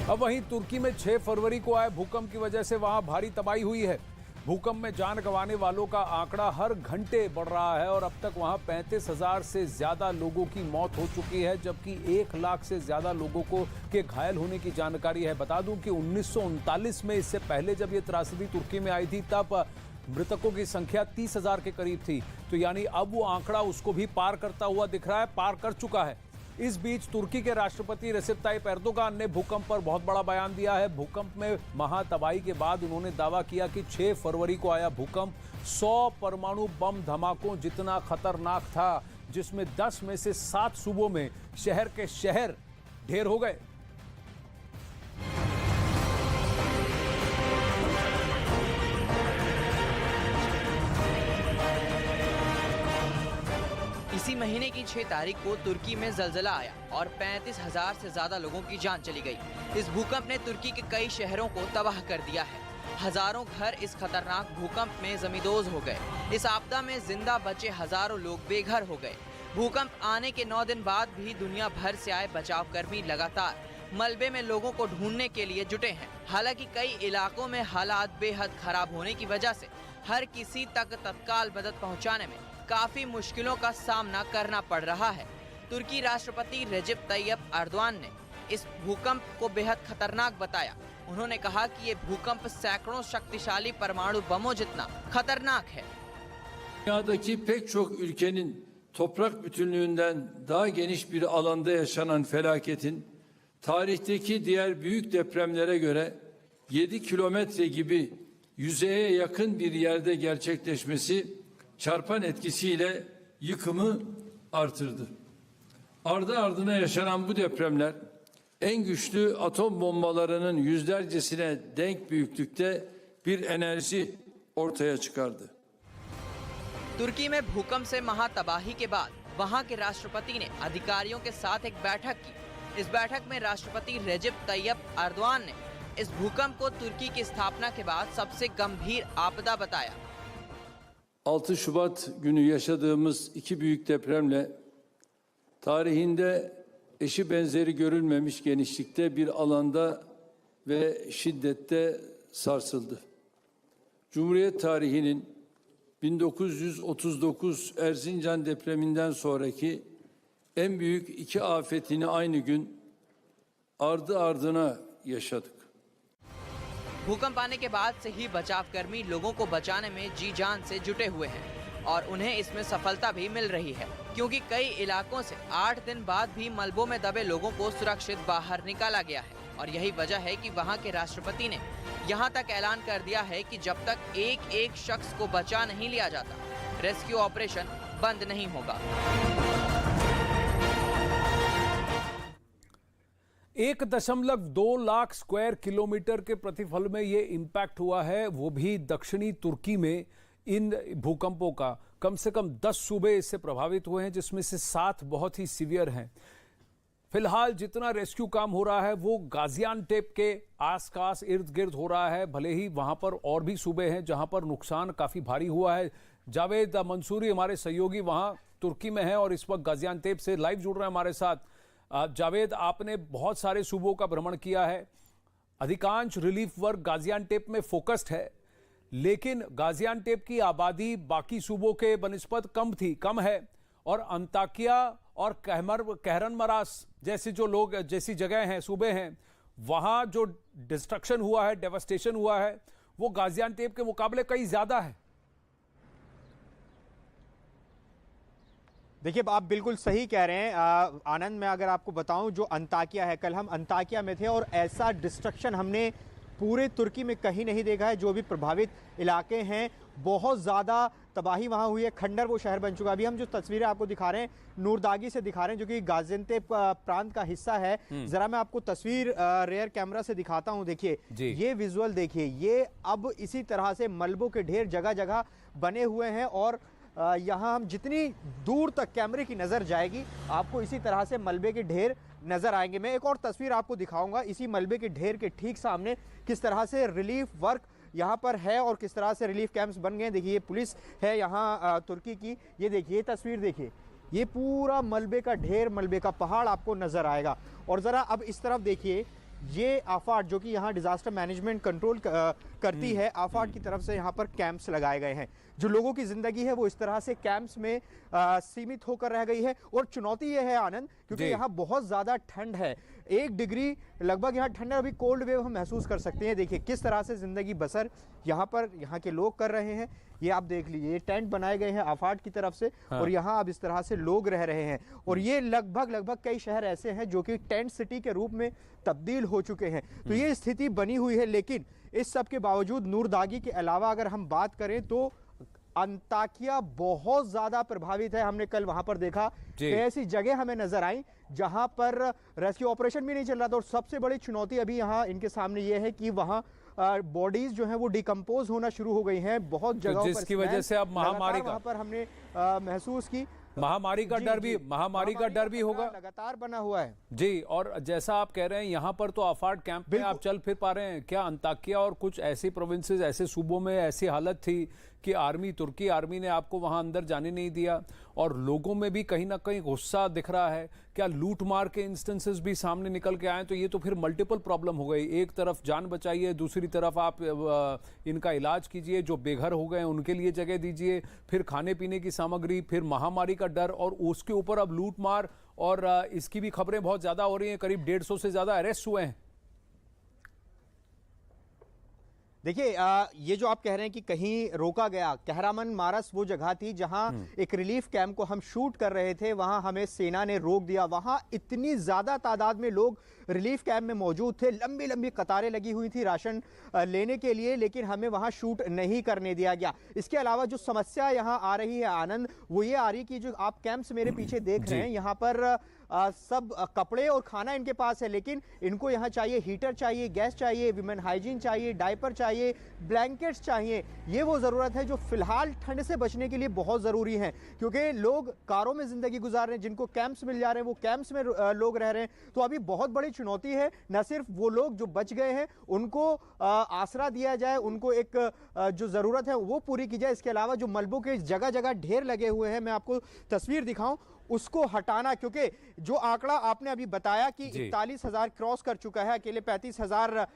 अब वहीं तुर्की में 6 फरवरी को आए भूकंप की वजह से वहां भारी तबाही हुई है। भूकंप में जान गंवाने वालों का आंकड़ा हर घंटे बढ़ रहा है और अब तक वहां 35,000 से ज्यादा लोगों की मौत हो चुकी है, जबकि 1 लाख से ज्यादा लोगों के घायल होने की जानकारी है। बता दूं कि 1939 में, इससे पहले जब ये त्रासदी तुर्की में आई थी, तब मृतकों की संख्या 30,000 के करीब थी। तो यानी अब वो आंकड़ा उसको भी पार करता हुआ दिख रहा है, पार कर चुका है। इस बीच तुर्की के राष्ट्रपति रेसिप ताइप एर्दोगान ने भूकंप पर बहुत बड़ा बयान दिया है। भूकंप में महातबाही के बाद उन्होंने दावा किया कि 6 फरवरी को आया भूकंप 100 परमाणु बम धमाकों जितना खतरनाक था, जिसमें 10 में से 7 सूबों में शहर के शहर ढेर हो गए। इसी महीने की 6 तारीख को तुर्की में जलजला आया और 35,000 से ज्यादा लोगों की जान चली गई। इस भूकंप ने तुर्की के कई शहरों को तबाह कर दिया है। हजारों घर इस खतरनाक भूकंप में जमींदोज हो गए। इस आपदा में जिंदा बचे हजारों लोग बेघर हो गए। भूकंप आने के 9 दिन बाद भी दुनिया भर से आए बचाव कर्मी लगातार मलबे में लोगों को ढूंढने के लिए जुटे हैं। हालांकि कई इलाकों में हालात बेहद खराब होने की वजह से हर किसी तक तत्काल मदद पहुँचाने में काफी मुश्किलों का सामना करना पड़ रहा है। तुर्की राष्ट्रपति रेसिप ताइप एर्दोगान ने इस भूकंप को बेहद खतरनाक बताया। उन्होंने कहा कि ये भूकंप सैकड़ों शक्तिशाली परमाणु बमों जितना खतरनाक है। Dünyadaki pek çok ülkenin toprak bütünlüğünden daha geniş bir alanda yaşanan felaketin tarihteki diğer büyük depremlere göre 7 kilometre gibi yüzeye yakın bir yerde gerçekleşmesi çarpan etkisiyle yıkımı artırdı. Ardı ardına yaşanan bu depremler en güçlü atom bombalarının yüzlercesine denk büyüklükte bir enerji ortaya çıkardı. तुर्की में भूकंप से महातबाही के बाद वहां के राष्ट्रपति ने अधिकारियों के साथ एक बैठक की। इस बैठक में राष्ट्रपति रेसिप ताइप एर्दोगान ने इस भूकंप को तुर्की की स्थापना के बाद सबसे गंभीर आपदा बताया। 6 Şubat günü yaşadığımız iki büyük depremle tarihinde eşi benzeri görülmemiş genişlikte bir alanda ve şiddette sarsıldı. Cumhuriyet tarihinin 1939 Erzincan depreminden sonraki en büyük iki afetini aynı gün ardı ardına yaşadık. भूकंप आने के बाद से ही बचाव कर्मी लोगों को बचाने में जी जान से जुटे हुए हैं और उन्हें इसमें सफलता भी मिल रही है, क्योंकि कई इलाकों से 8 दिन बाद भी मलबों में दबे लोगों को सुरक्षित बाहर निकाला गया है। और यही वजह है कि वहां के राष्ट्रपति ने यहां तक ऐलान कर दिया है कि जब तक एक शख्स को बचा नहीं लिया जाता, रेस्क्यू ऑपरेशन बंद नहीं होगा। 1.2 लाख स्क्वायर किलोमीटर के प्रतिफल में ये इम्पैक्ट हुआ है, वो भी दक्षिणी तुर्की में। इन भूकंपों का कम से कम 10 सूबे इससे प्रभावित हुए हैं, जिसमें से 7 बहुत ही सीवियर हैं। फिलहाल जितना रेस्क्यू काम हो रहा है वो गाजियानटेप के आसपास इर्द गिर्द हो रहा है। भले ही वहां पर और भी सूबे हैं जहां पर नुकसान काफी भारी हुआ है। जावेद मंसूरी हमारे सहयोगी वहां तुर्की में है और इस वक्त गाजियानटेप से लाइव जुड़ रहे हैं हमारे साथ। जावेद, आपने बहुत सारे सूबों का भ्रमण किया है, अधिकांश रिलीफ वर्क गाजियानटेप में फोकस्ड है, लेकिन गाजियानटेप की आबादी बाकी सूबों के बनिस्बत कम है और अंताकिया और कहरनमरास जैसे जो लोग जैसी जगह हैं, सूबे हैं, वहां जो डिस्ट्रक्शन हुआ है, डेवास्टेशन हुआ है, वो गाजियानटेप के मुकाबले कई ज्यादा है। देखिए, आप बिल्कुल सही कह रहे हैं आनंद। मैं अगर आपको बताऊं, जो अंताकिया है, कल हम अंताकिया में थे और ऐसा डिस्ट्रक्शन हमने पूरे तुर्की में कहीं नहीं देखा है। जो भी प्रभावित इलाके हैं, बहुत ज़्यादा तबाही वहाँ हुई है। खंडर वो शहर बन चुका है। अभी हम जो तस्वीरें आपको दिखा रहे हैं, नूरदागी से दिखा रहे हैं, जो कि गाजियानटेप प्रांत का हिस्सा है। जरा मैं आपको तस्वीर रेयर कैमरा से दिखाता हूँ। देखिए, ये विजुअल देखिए, ये अब इसी तरह से मलबों के ढेर जगह जगह बने हुए हैं और यहाँ हम जितनी दूर तक कैमरे की नज़र जाएगी, आपको इसी तरह से मलबे के ढेर नज़र आएंगे। मैं एक और तस्वीर आपको दिखाऊंगा, इसी मलबे के ढेर के ठीक सामने किस तरह से रिलीफ वर्क यहाँ पर है और किस तरह से रिलीफ कैंप्स बन गए। देखिए, ये पुलिस है यहाँ तुर्की की। ये देखिए, तस्वीर देखिए, ये पूरा मलबे का ढेर, मलबे का पहाड़ आपको नज़र आएगा। और ज़रा अब इस तरफ देखिए, ये आफाट जो कि यहाँ डिजास्टर मैनेजमेंट कंट्रोल करती है, आफाट की तरफ से यहाँ पर कैंप्स लगाए गए हैं। जो लोगों की जिंदगी है वो इस तरह से कैंप्स में सीमित होकर रह गई है। और चुनौती ये है आनंद, क्योंकि यहाँ बहुत ज्यादा ठंड है, 1 डिग्री लगभग यहाँ ठंड है। अभी कोल्ड वेव हम महसूस कर सकते हैं। देखिए किस तरह से जिंदगी बसर यहाँ पर यहाँ के लोग कर रहे हैं। ये आप देख लीजिए, ये टेंट बनाए गए हैं आफाट की तरफ से, और यहाँ अब इस तरह से लोग रह रहे हैं। और ये लगभग कई शहर ऐसे हैं जो कि टेंट सिटी के रूप में तब्दील हो चुके हैं। तो ये स्थिति बनी हुई है। लेकिन इस सब के बावजूद नूरदागी के अलावा अगर हम बात करें तो अंताकिया बहुत ज्यादा प्रभावित है। हमने कल वहां पर देखा कि ऐसी जगह हमें नजर आई जहां पर रेस्क्यू ऑपरेशन भी नहीं चल रहा था। और सबसे बड़ी चुनौती अभी यहाँ इनके सामने ये है कि वहां बॉडीज जो हैं वो डिकम्पोज होना शुरू हो गई हैं बहुत जगहों पर, जिसकी वजह से अब महामारी का वहां पर हमने महसूस की। महामारी का डर भी होगा, लगातार बना हुआ है जी। और जैसा आप कह रहे हैं यहाँ पर तो आफाट कैंप में आप चल फिर पा रहे हैं क्या? अंताकिया और कुछ ऐसी प्रोविंसेस, ऐसे सूबों में ऐसी हालत थी कि तुर्की आर्मी ने आपको वहां अंदर जाने नहीं दिया, और लोगों में भी कहीं ना कहीं गुस्सा दिख रहा है। क्या लूट मार के इंस्टेंसेस भी सामने निकल के आए? तो ये तो फिर मल्टीपल प्रॉब्लम हो गई। एक तरफ जान बचाइए, दूसरी तरफ आप इनका इलाज कीजिए, जो बेघर हो गए उनके लिए जगह दीजिए, फिर खाने पीने की सामग्री, फिर महामारी का डर, और उसके ऊपर अब लूट मार। और इसकी भी खबरें बहुत ज्यादा हो रही हैं, करीब 150 से ज्यादा अरेस्ट हुए हैं। देखिए ये जो आप कह रहे हैं कि कहीं रोका गया, कहरामन मारस वो जगह थी जहां एक रिलीफ कैंप को हम शूट कर रहे थे, वहां हमें सेना ने रोक दिया। वहां इतनी ज्यादा तादाद में लोग रिलीफ कैंप में मौजूद थे, लंबी लंबी कतारें लगी हुई थी राशन लेने के लिए, लेकिन हमें वहां शूट नहीं करने दिया गया। इसके अलावा जो समस्या यहां आ रही है आनंद, वो ये आ रही है कि जो आप कैंप्स मेरे पीछे देख रहे हैं, यहाँ पर सब कपड़े और खाना इनके पास है, लेकिन इनको यहाँ चाहिए हीटर चाहिए, गैस चाहिए, विमेन हाइजीन चाहिए, डायपर चाहिए, ब्लैंकेट्स चाहिए। ये वो ज़रूरत है जो फिलहाल ठंड से बचने के लिए बहुत ज़रूरी है, क्योंकि लोग कारों में ज़िंदगी गुजार रहे हैं, जिनको कैंप्स मिल जा रहे हैं वो कैंप्स में लोग रह रहे हैं। तो अभी बहुत बड़ी चुनौती है, न सिर्फ वो लोग जो बच गए हैं उनको आसरा दिया जाए, उनको एक जो ज़रूरत है वो पूरी की जाए। इसके अलावा जो मलबों के जगह जगह ढेर लगे हुए हैं, मैं आपको तस्वीर दिखाऊं, उसको हटाना, क्योंकि जो आंकड़ा आपने अभी बताया कि 41,000 क्रॉस कर चुका है, अकेले 35,000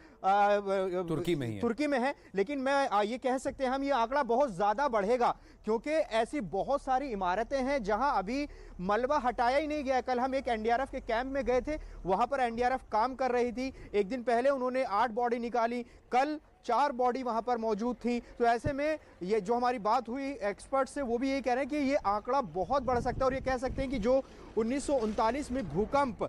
तुर्की में है, लेकिन मैं ये कह सकते हैं हम ये आंकड़ा बहुत ज्यादा बढ़ेगा, क्योंकि ऐसी बहुत सारी इमारतें हैं जहां अभी मलबा हटाया ही नहीं गया। कल हम एक एनडीआरएफ के कैंप में गए थे, वहां पर एनडीआरएफ काम कर रही थी। एक दिन पहले उन्होंने 8 बॉडी निकाली, कल 4 बॉडी वहां पर मौजूद थी। तो ऐसे में ये जो हमारी बात हुई एक्सपर्ट से, वो भी यही कह रहे हैं कि ये आंकड़ा बहुत बढ़ सकता है। और ये कह सकते हैं कि जो 1939 में भूकंप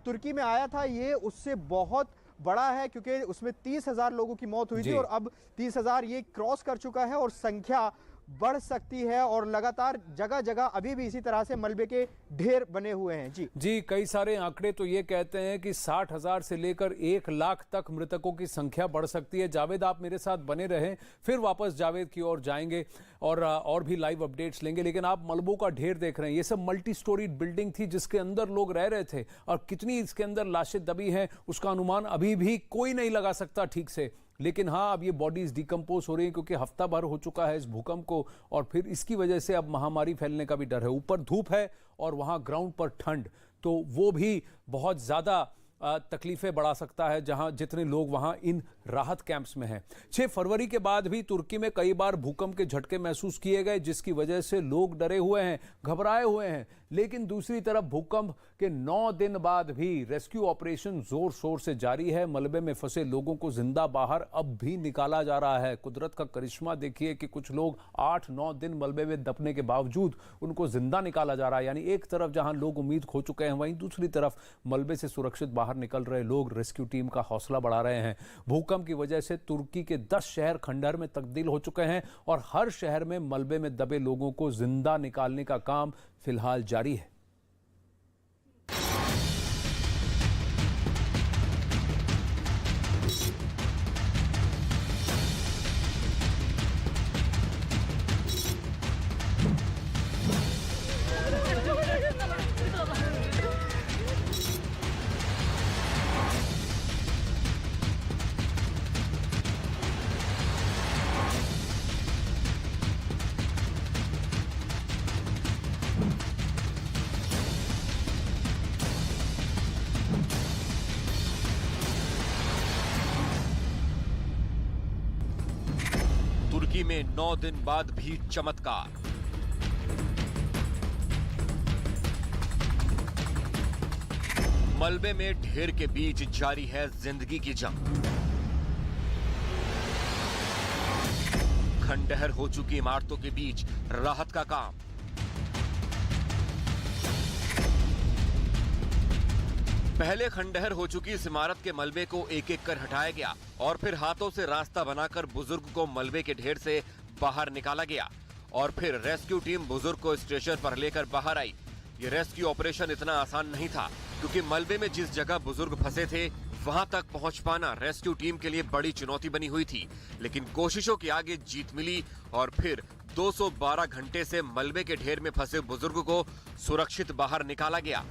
तुर्की में आया था, ये उससे बहुत बड़ा है, क्योंकि उसमें 30,000 लोगों की मौत हुई थी, और अब 30,000 ये क्रॉस कर चुका है, और संख्या बढ़ सकती है। और लगातार जगह जगह अभी भी इसी तरह से मलबे के ढेर बने हुए हैं। जी, कई सारे आंकड़े तो ये कहते हैं कि 60,000 से लेकर 1 लाख तक मृतकों की संख्या बढ़ सकती है। जावेद, आप मेरे साथ बने रहें, फिर वापस जावेद की ओर जाएंगे और भी लाइव अपडेट्स लेंगे। लेकिन आप मलबों का ढेर देख रहे हैं, ये सब मल्टी स्टोरी बिल्डिंग थी जिसके अंदर लोग रह रहे थे, और कितनी इसके अंदर लाशें दबी हैं उसका अनुमान अभी भी कोई नहीं लगा सकता ठीक से। लेकिन हाँ, अब ये बॉडीज डिकम्पोज हो रही हैं, क्योंकि हफ्ता भर हो चुका है इस भूकंप को, और फिर इसकी वजह से अब महामारी फैलने का भी डर है। ऊपर धूप है और वहां ग्राउंड पर ठंड, तो वो भी बहुत ज्यादा तकलीफें बढ़ा सकता है जहां जितने लोग वहां इन राहत कैंप्स में हैं। 6 फरवरी के बाद भी तुर्की में कई बार भूकंप के झटके महसूस किए गए, जिसकी वजह से लोग डरे हुए हैं, घबराए हुए हैं। लेकिन दूसरी तरफ भूकंप के 9 दिन बाद भी रेस्क्यू ऑपरेशन जोर शोर से जारी है। मलबे में फंसे लोगों को जिंदा बाहर अब भी निकाला जा रहा है। कुदरत का करिश्मा देखिए कि कुछ लोग 8-9 दिन मलबे में दबने के बावजूद उनको जिंदा निकाला जा रहा है। यानी एक तरफ जहां लोग उम्मीद खो चुके हैं, वहीं दूसरी तरफ मलबे से सुरक्षित बाहर निकल रहे लोग रेस्क्यू टीम का हौसला बढ़ा रहे हैं। भूकंप की वजह से तुर्की के 10 शहर खंडहर में तब्दील हो चुके हैं, और हर शहर में मलबे में दबे लोगों को जिंदा निकालने का काम फिलहाल जारी है। तुर्की में 9 दिन बाद भी चमत्कार। मलबे में ढेर के बीच जारी है जिंदगी की जंग। खंडहर हो चुकी इमारतों के बीच राहत का काम। पहले खंडहर हो चुकी इस इमारत के मलबे को एक एक कर हटाया गया और फिर हाथों से रास्ता बनाकर बुजुर्ग को मलबे के ढेर से बाहर निकाला गया और फिर रेस्क्यू टीम बुजुर्ग को स्ट्रेचर पर लेकर बाहर आई। ये रेस्क्यू ऑपरेशन इतना आसान नहीं था क्योंकि मलबे में जिस जगह बुजुर्ग फंसे थे वहां तक पहुंच पाना रेस्क्यू टीम के लिए बड़ी चुनौती बनी हुई थी, लेकिन कोशिशों के आगे जीत मिली और फिर 212 घंटे से मलबे के ढेर में फंसे बुजुर्ग को सुरक्षित बाहर निकाला गया।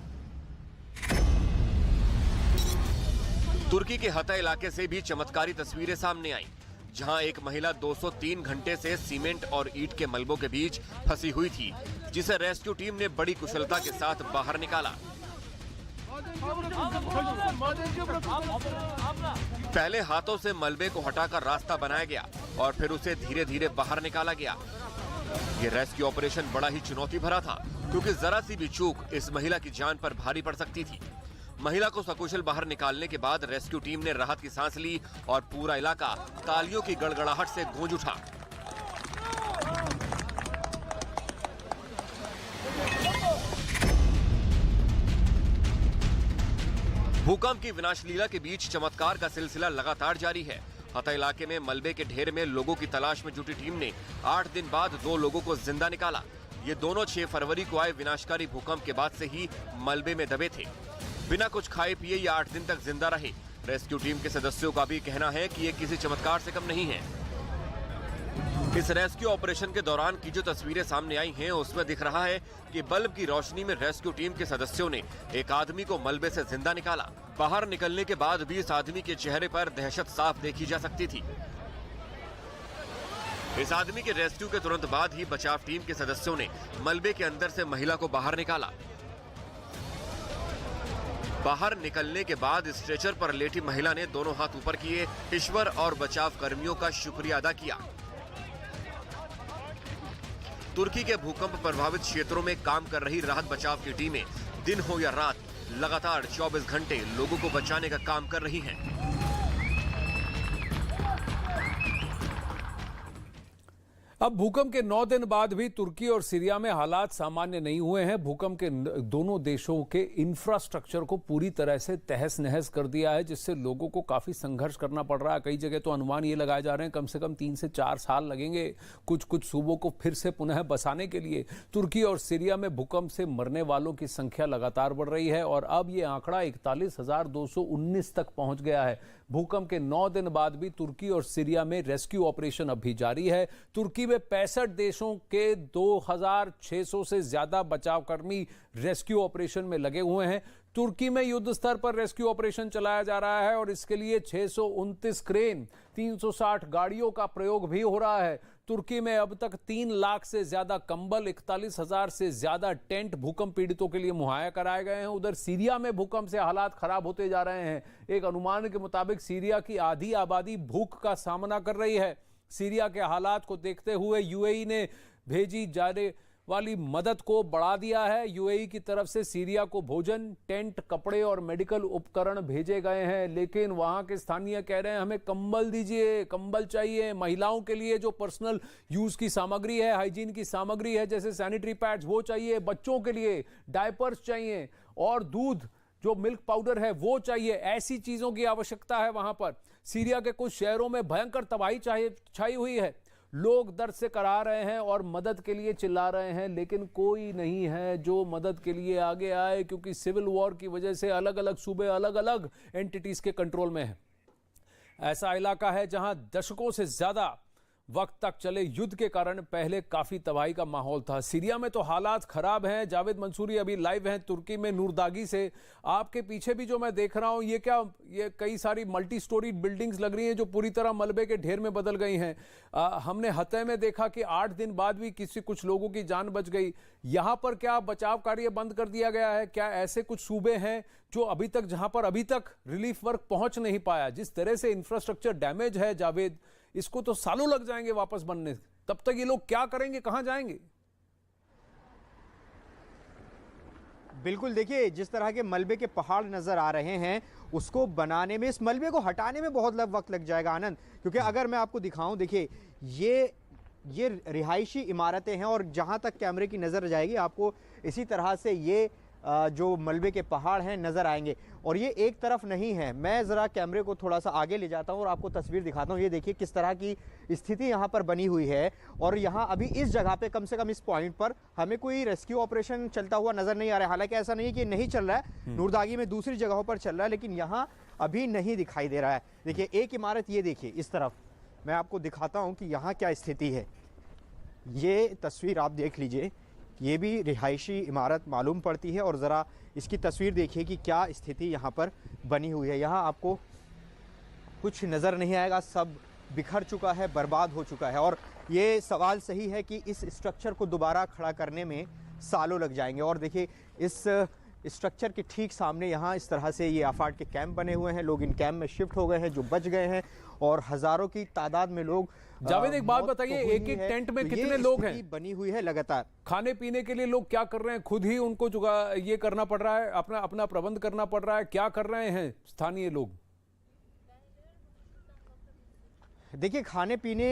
तुर्की के हता इलाके से भी चमत्कारी तस्वीरें सामने आईं, जहां एक महिला 203 घंटे से सीमेंट और ईंट के मलबों के बीच फंसी हुई थी, जिसे रेस्क्यू टीम ने बड़ी कुशलता के साथ बाहर निकाला। पहले हाथों से मलबे को हटाकर रास्ता बनाया गया और फिर उसे धीरे धीरे बाहर निकाला गया। ये रेस्क्यू ऑपरेशन बड़ा ही चुनौती भरा था क्योंकि जरा सी भी चूक इस महिला की जान पर भारी पड़ सकती थी। महिला को सकुशल बाहर निकालने के बाद रेस्क्यू टीम ने राहत की सांस ली और पूरा इलाका तालियों की गड़गड़ाहट से गूंज उठा। भूकंप की विनाश लीला के बीच चमत्कार का सिलसिला लगातार जारी है। हता इलाके में मलबे के ढेर में लोगों की तलाश में जुटी टीम ने 8 दिन बाद 2 लोगों को जिंदा निकाला। ये दोनों 6 फरवरी को आए विनाशकारी भूकंप के बाद से ही मलबे में दबे थे। बिना कुछ खाए पिए ये 8 दिन तक जिंदा रहे। रेस्क्यू टीम के सदस्यों का भी कहना है कि ये किसी चमत्कार से कम नहीं है। इस रेस्क्यू ऑपरेशन के दौरान की जो तस्वीरें सामने आई हैं उसमें दिख रहा है कि बल्ब की रोशनी में रेस्क्यू टीम के सदस्यों ने एक आदमी को मलबे से जिंदा निकाला। बाहर निकलने के बाद भी इस आदमी के चेहरे पर दहशत साफ देखी जा सकती थी। इस आदमी के रेस्क्यू के तुरंत बाद ही बचाव टीम के सदस्यों ने मलबे के अंदर से महिला को बाहर निकाला। बाहर निकलने के बाद स्ट्रेचर पर लेटी महिला ने दोनों हाथ ऊपर किए, ईश्वर और बचाव कर्मियों का शुक्रिया अदा किया। तुर्की के भूकंप प्रभावित क्षेत्रों में काम कर रही राहत बचाव की टीमें दिन हो या रात लगातार 24 घंटे लोगों को बचाने का काम कर रही हैं। अब भूकंप के 9 दिन बाद भी तुर्की और सीरिया में हालात सामान्य नहीं हुए हैं। भूकंप के दोनों देशों के इंफ्रास्ट्रक्चर को पूरी तरह से तहस नहस कर दिया है, जिससे लोगों को काफी संघर्ष करना पड़ रहा है। कई जगह तो अनुमान ये लगाए जा रहे हैं कम से कम 3 से 4 साल लगेंगे कुछ सूबों को फिर से पुनः बसाने के लिए। तुर्की और सीरिया में भूकंप से मरने वालों की संख्या लगातार बढ़ रही है और अब ये आंकड़ा 41,219 तक पहुंच गया है। भूकंप के 9 दिन बाद भी तुर्की और सीरिया में रेस्क्यू ऑपरेशन अब भी जारी है। तुर्की में 65 देशों के 2,600 से ज्यादा बचावकर्मी रेस्क्यू ऑपरेशन में लगे हुए हैं। तुर्की में युद्ध स्तर पर रेस्क्यू ऑपरेशन चलाया जा रहा है और इसके लिए 629 क्रेन, 360 गाड़ियों का प्रयोग भी हो रहा है। तुर्की में अब तक 3 लाख से ज्यादा कंबल, 41,000 से ज्यादा टेंट भूकंप पीड़ितों के लिए मुहैया कराए गए हैं। उधर सीरिया में भूकंप से हालात खराब होते जा रहे हैं। एक अनुमान के मुताबिक सीरिया की आधी आबादी भूख का सामना कर रही है। सीरिया के हालात को देखते हुए यूएई ने भेजी जाने वाली मदद को बढ़ा दिया है। यूएई की तरफ से सीरिया को भोजन, टेंट, कपड़े और मेडिकल उपकरण भेजे गए हैं, लेकिन वहां के स्थानीय कह रहे हैं हमें कंबल दीजिए, कंबल चाहिए। महिलाओं के लिए जो पर्सनल यूज की सामग्री है, हाइजीन की सामग्री है, जैसे सैनिटरी पैड्स, वो चाहिए। बच्चों के लिए डायपर्स चाहिए और दूध, जो मिल्क पाउडर है, वो चाहिए। ऐसी चीजों की आवश्यकता है वहां पर। सीरिया के कुछ शहरों में भयंकर तबाही छाई हुई है। लोग दर्द से कराह रहे हैं और मदद के लिए चिल्ला रहे हैं, लेकिन कोई नहीं है जो मदद के लिए आगे आए, क्योंकि सिविल वॉर की वजह से अलग अलग सूबे अलग अलग एंटिटीज के कंट्रोल में है। ऐसा इलाका है जहां दशकों से ज्यादा वक्त तक चले युद्ध के कारण पहले काफी तबाही का माहौल था। सीरिया में तो हालात खराब हैं। जावेद मंसूरी अभी लाइव हैं तुर्की में नूरदागी से। आपके पीछे भी जो मैं देख रहा हूं, ये कई सारी मल्टी स्टोरी बिल्डिंग्स लग रही हैं जो पूरी तरह मलबे के ढेर में बदल गई हैं। हमने हते में देखा कि 8 दिन बाद भी कुछ लोगों की जान बच गई। यहां पर क्या बचाव कार्य बंद कर दिया गया है? क्या ऐसे कुछ सूबे हैं जहां पर अभी तक रिलीफ वर्क पहुंच नहीं पाया? जिस तरह से इंफ्रास्ट्रक्चर डैमेज है जावेद, इसको तो सालों लग जाएंगे वापस बनने, तब तक ये लोग क्या करेंगे, कहां जाएंगे? बिल्कुल, देखिए जिस तरह के मलबे के पहाड़ नजर आ रहे हैं उसको बनाने में, इस मलबे को हटाने में बहुत वक्त लग जाएगा आनंद, क्योंकि अगर मैं आपको दिखाऊं, देखिए ये रिहायशी इमारतें हैं और जहां तक कैमरे की नज़र जाएगी आपको इसी तरह से ये जो मलबे के पहाड़ हैं नज़र आएंगे। और ये एक तरफ नहीं है, मैं ज़रा कैमरे को थोड़ा सा आगे ले जाता हूं और आपको तस्वीर दिखाता हूं। ये देखिए किस तरह की स्थिति यहाँ पर बनी हुई है और यहाँ अभी इस जगह पे, कम से कम इस पॉइंट पर हमें कोई रेस्क्यू ऑपरेशन चलता हुआ नज़र नहीं आ रहा है। हालांकि ऐसा नहीं है कि नहीं चल रहा है, नूरदागी में दूसरी जगहों पर चल रहा है, लेकिन यहाँ अभी नहीं दिखाई दे रहा है। देखिए एक इमारत ये देखिए इस तरफ, मैं आपको दिखाता हूँ कि यहाँ क्या स्थिति है। ये तस्वीर आप देख लीजिए, ये भी रिहायशी इमारत मालूम पड़ती है और ज़रा इसकी तस्वीर देखिए कि क्या स्थिति यहाँ पर बनी हुई है। यहाँ आपको कुछ नज़र नहीं आएगा, सब बिखर चुका है, बर्बाद हो चुका है। और ये सवाल सही है कि इस स्ट्रक्चर को दोबारा खड़ा करने में सालों लग जाएंगे। और देखिए इस स्ट्रक्चर के ठीक सामने यहाँ इस तरह से ये आफाट के कैंप बने हुए हैं, लोग इन कैंप में शिफ्ट हो गए हैं जो बच गए हैं और हज़ारों की तादाद में लोग। जावेद एक बात बताइए, एक एक टेंट में कितने लोग हैं? बनी हुई है लगातार। खाने पीने के लिए लोग क्या कर रहे हैं? खुद ही उनको ये करना पड़ रहा है, अपना प्रबंध करना पड़ रहा है, क्या कर रहे हैं स्थानीय लोग? देखिए खाने पीने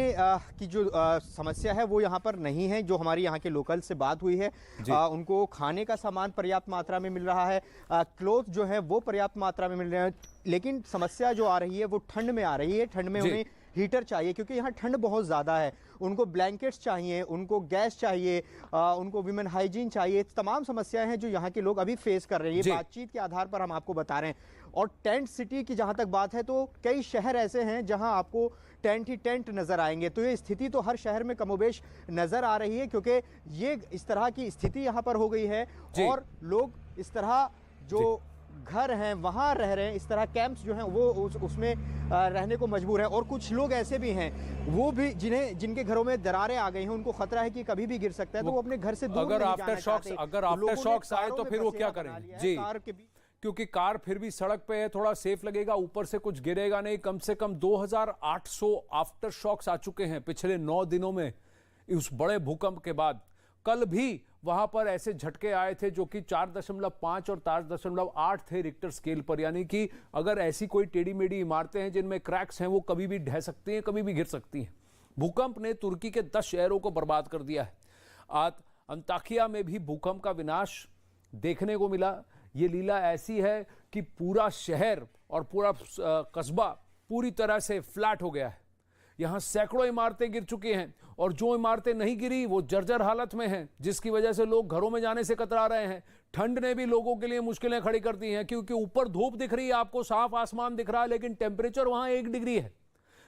की जो समस्या है वो यहाँ पर नहीं है। जो हमारी यहाँ के लोकल से बात हुई है उनको खाने का सामान पर्याप्त मात्रा में मिल रहा है, क्लोथ जो है वो पर्याप्त मात्रा में मिल रहे हैं। लेकिन समस्या जो आ रही है वो ठंड में आ रही है। ठंड में उन्हें हीटर चाहिए क्योंकि यहाँ ठंड बहुत ज़्यादा है। उनको ब्लैंकेट्स चाहिए, उनको गैस चाहिए, उनको विमेन हाइजीन चाहिए। तमाम समस्याएं हैं जो यहाँ के लोग अभी फेस कर रहे हैं। ये बातचीत के आधार पर हम आपको बता रहे हैं। और टेंट सिटी की जहाँ तक बात है तो कई शहर ऐसे हैं जहाँ आपको टेंट ही टेंट नज़र आएंगे। तो ये स्थिति तो हर शहर में कमोबेश नज़र आ रही है क्योंकि ये इस तरह की स्थिति यहाँ पर हो गई है और लोग इस तरह जो घर हैं वहाँ रह रहे हैं। इस तरह कैंप्स जो हैं वो उसमें रहने को मजबूर हैं। और कुछ लोग ऐसे भी हैं वो भी जिनके घरों में दरारें आ गई हैं, उनको खतरा है कि कभी भी गिर सकता है, तो वो अपने घर से दूर अगर आफ्टर शॉक्स आए तो फिर वो क्या करें? जी, क्योंकि कार फिर भी सड़क पे है, थोड़ा सेफ लगेगा, ऊपर से कुछ गिरेगा नहीं। कम से कम 2800 आफ्टर शॉक्स आ चुके हैं पिछले 9 दिनों में उस बड़े भूकंप के बाद। कल भी वहां पर ऐसे झटके आए थे जो कि 4.5 और 4.8 थे रिक्टर स्केल पर। यानी कि अगर ऐसी कोई टेढ़ी मेढ़ी इमारतें हैं जिनमें क्रैक्स हैं वो कभी भी ढह सकती हैं, कभी भी गिर सकती हैं। भूकंप ने तुर्की के 10 शहरों को बर्बाद कर दिया है। आज अंताकिया में भी भूकंप का विनाश देखने को मिला। ये लीला ऐसी है कि पूरा शहर और पूरा कस्बा पूरी तरह से फ्लैट हो गया है। यहाँ सैकड़ों इमारतें गिर चुकी हैं और जो इमारतें नहीं गिरी वो जर्जर हालत में हैं, जिसकी वजह से लोग घरों में जाने से कतरा रहे हैं। ठंड ने भी लोगों के लिए मुश्किलें खड़ी कर दी हैं क्योंकि ऊपर धूप दिख रही है, आपको साफ आसमान दिख रहा है, लेकिन टेम्परेचर वहां 1 डिग्री है।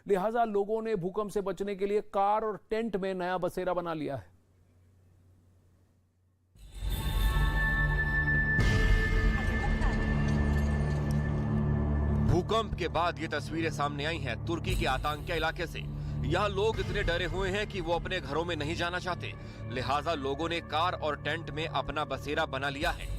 लिहाजा लोगों ने भूकंप से बचने के लिए कार और टेंट में नया बसेरा बना लिया है। भूकंप के बाद ये तस्वीरें सामने आई हैं तुर्की के आतंकिया इलाके से। यहाँ लोग इतने डरे हुए हैं कि वो अपने घरों में नहीं जाना चाहते, लिहाजा लोगों ने कार और टेंट में अपना बसेरा बना लिया है।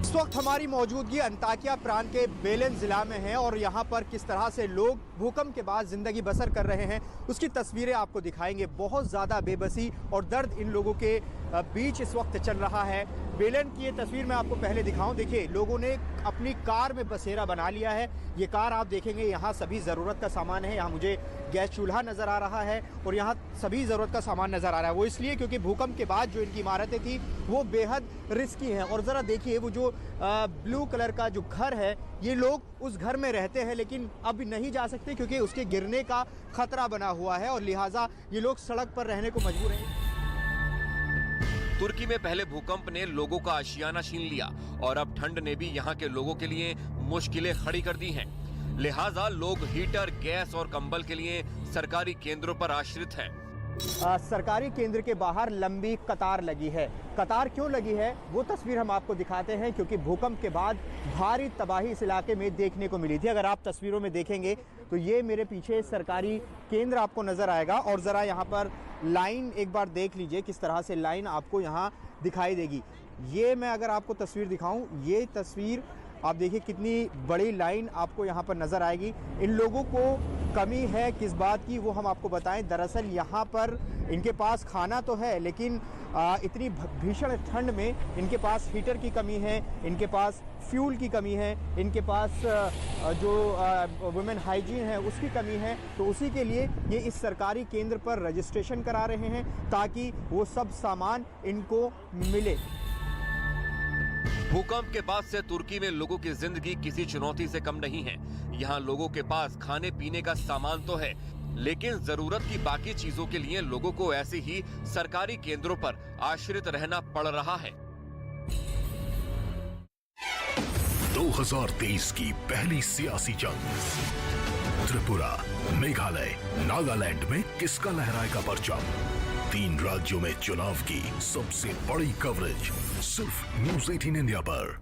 इस वक्त हमारी मौजूदगी अंताकिया प्रांत के बेलेन जिला में है और यहाँ पर किस तरह से लोग भूकंप के बाद जिंदगी बसर कर रहे हैं उसकी तस्वीरें आपको दिखाएंगे। बहुत ज्यादा बेबसी और दर्द इन लोगों के बीच इस वक्त चल रहा है। बेलन की ये तस्वीर मैं आपको पहले दिखाऊं। देखिए लोगों ने अपनी कार में बसेरा बना लिया है। ये कार आप देखेंगे यहाँ सभी ज़रूरत का सामान है। यहाँ मुझे गैस चूल्हा नज़र आ रहा है और यहाँ सभी ज़रूरत का सामान नज़र आ रहा है। वो इसलिए क्योंकि भूकंप के बाद जो इनकी इमारतें थी वो बेहद रिस्की हैं। और ज़रा देखिए वो जो ब्लू कलर का जो घर है, ये लोग उस घर में रहते हैं लेकिन अब नहीं जा सकते क्योंकि उसके गिरने का खतरा बना हुआ है और लिहाजा ये लोग सड़क पर रहने को मजबूर हैं। तुर्की में पहले भूकंप ने लोगों का आशियाना छीन लिया और अब ठंड ने भी यहाँ के लोगों के लिए मुश्किलें खड़ी कर दी हैं। लिहाजा लोग हीटर, गैस और कंबल के लिए सरकारी केंद्रों पर आश्रित हैं। सरकारी केंद्र के बाहर लंबी कतार लगी है। कतार क्यों लगी है वो तस्वीर हम आपको दिखाते हैं क्योंकि भूकंप के बाद भारी तबाही इस इलाके में देखने को मिली थी। अगर आप तस्वीरों में देखेंगे तो ये मेरे पीछे सरकारी केंद्र आपको नजर आएगा और ज़रा यहाँ पर लाइन एक बार देख लीजिए किस तरह से लाइन आपको यहाँ दिखाई देगी। ये मैं अगर आपको तस्वीर दिखाऊं, ये तस्वीर आप देखिए कितनी बड़ी लाइन आपको यहाँ पर नज़र आएगी। इन लोगों को कमी है किस बात की वो हम आपको बताएं। दरअसल यहाँ पर इनके पास खाना तो है, लेकिन इतनी भीषण ठंड में इनके पास हीटर की कमी है, इनके पास फ्यूल की कमी है, इनके पास जो वुमेन हाइजीन है उसकी कमी है। तो उसी के लिए ये इस सरकारी केंद्र पर रजिस्ट्रेशन करा रहे हैं ताकि वो सब सामान इनको मिले। भूकंप के बाद से तुर्की में लोगों की जिंदगी किसी चुनौती से कम नहीं है। यहाँ लोगों के पास खाने पीने का सामान तो है, लेकिन जरूरत की बाकी चीजों के लिए लोगों को ऐसे ही सरकारी केंद्रों पर आश्रित रहना पड़ रहा है। 2023 की पहली सियासी जंग, त्रिपुरा, मेघालय, नागालैंड में किसका लहराएगा परचम? 3 राज्यों में चुनाव की सबसे बड़ी कवरेज सिर्फ न्यूज़ 18 इंडिया पर।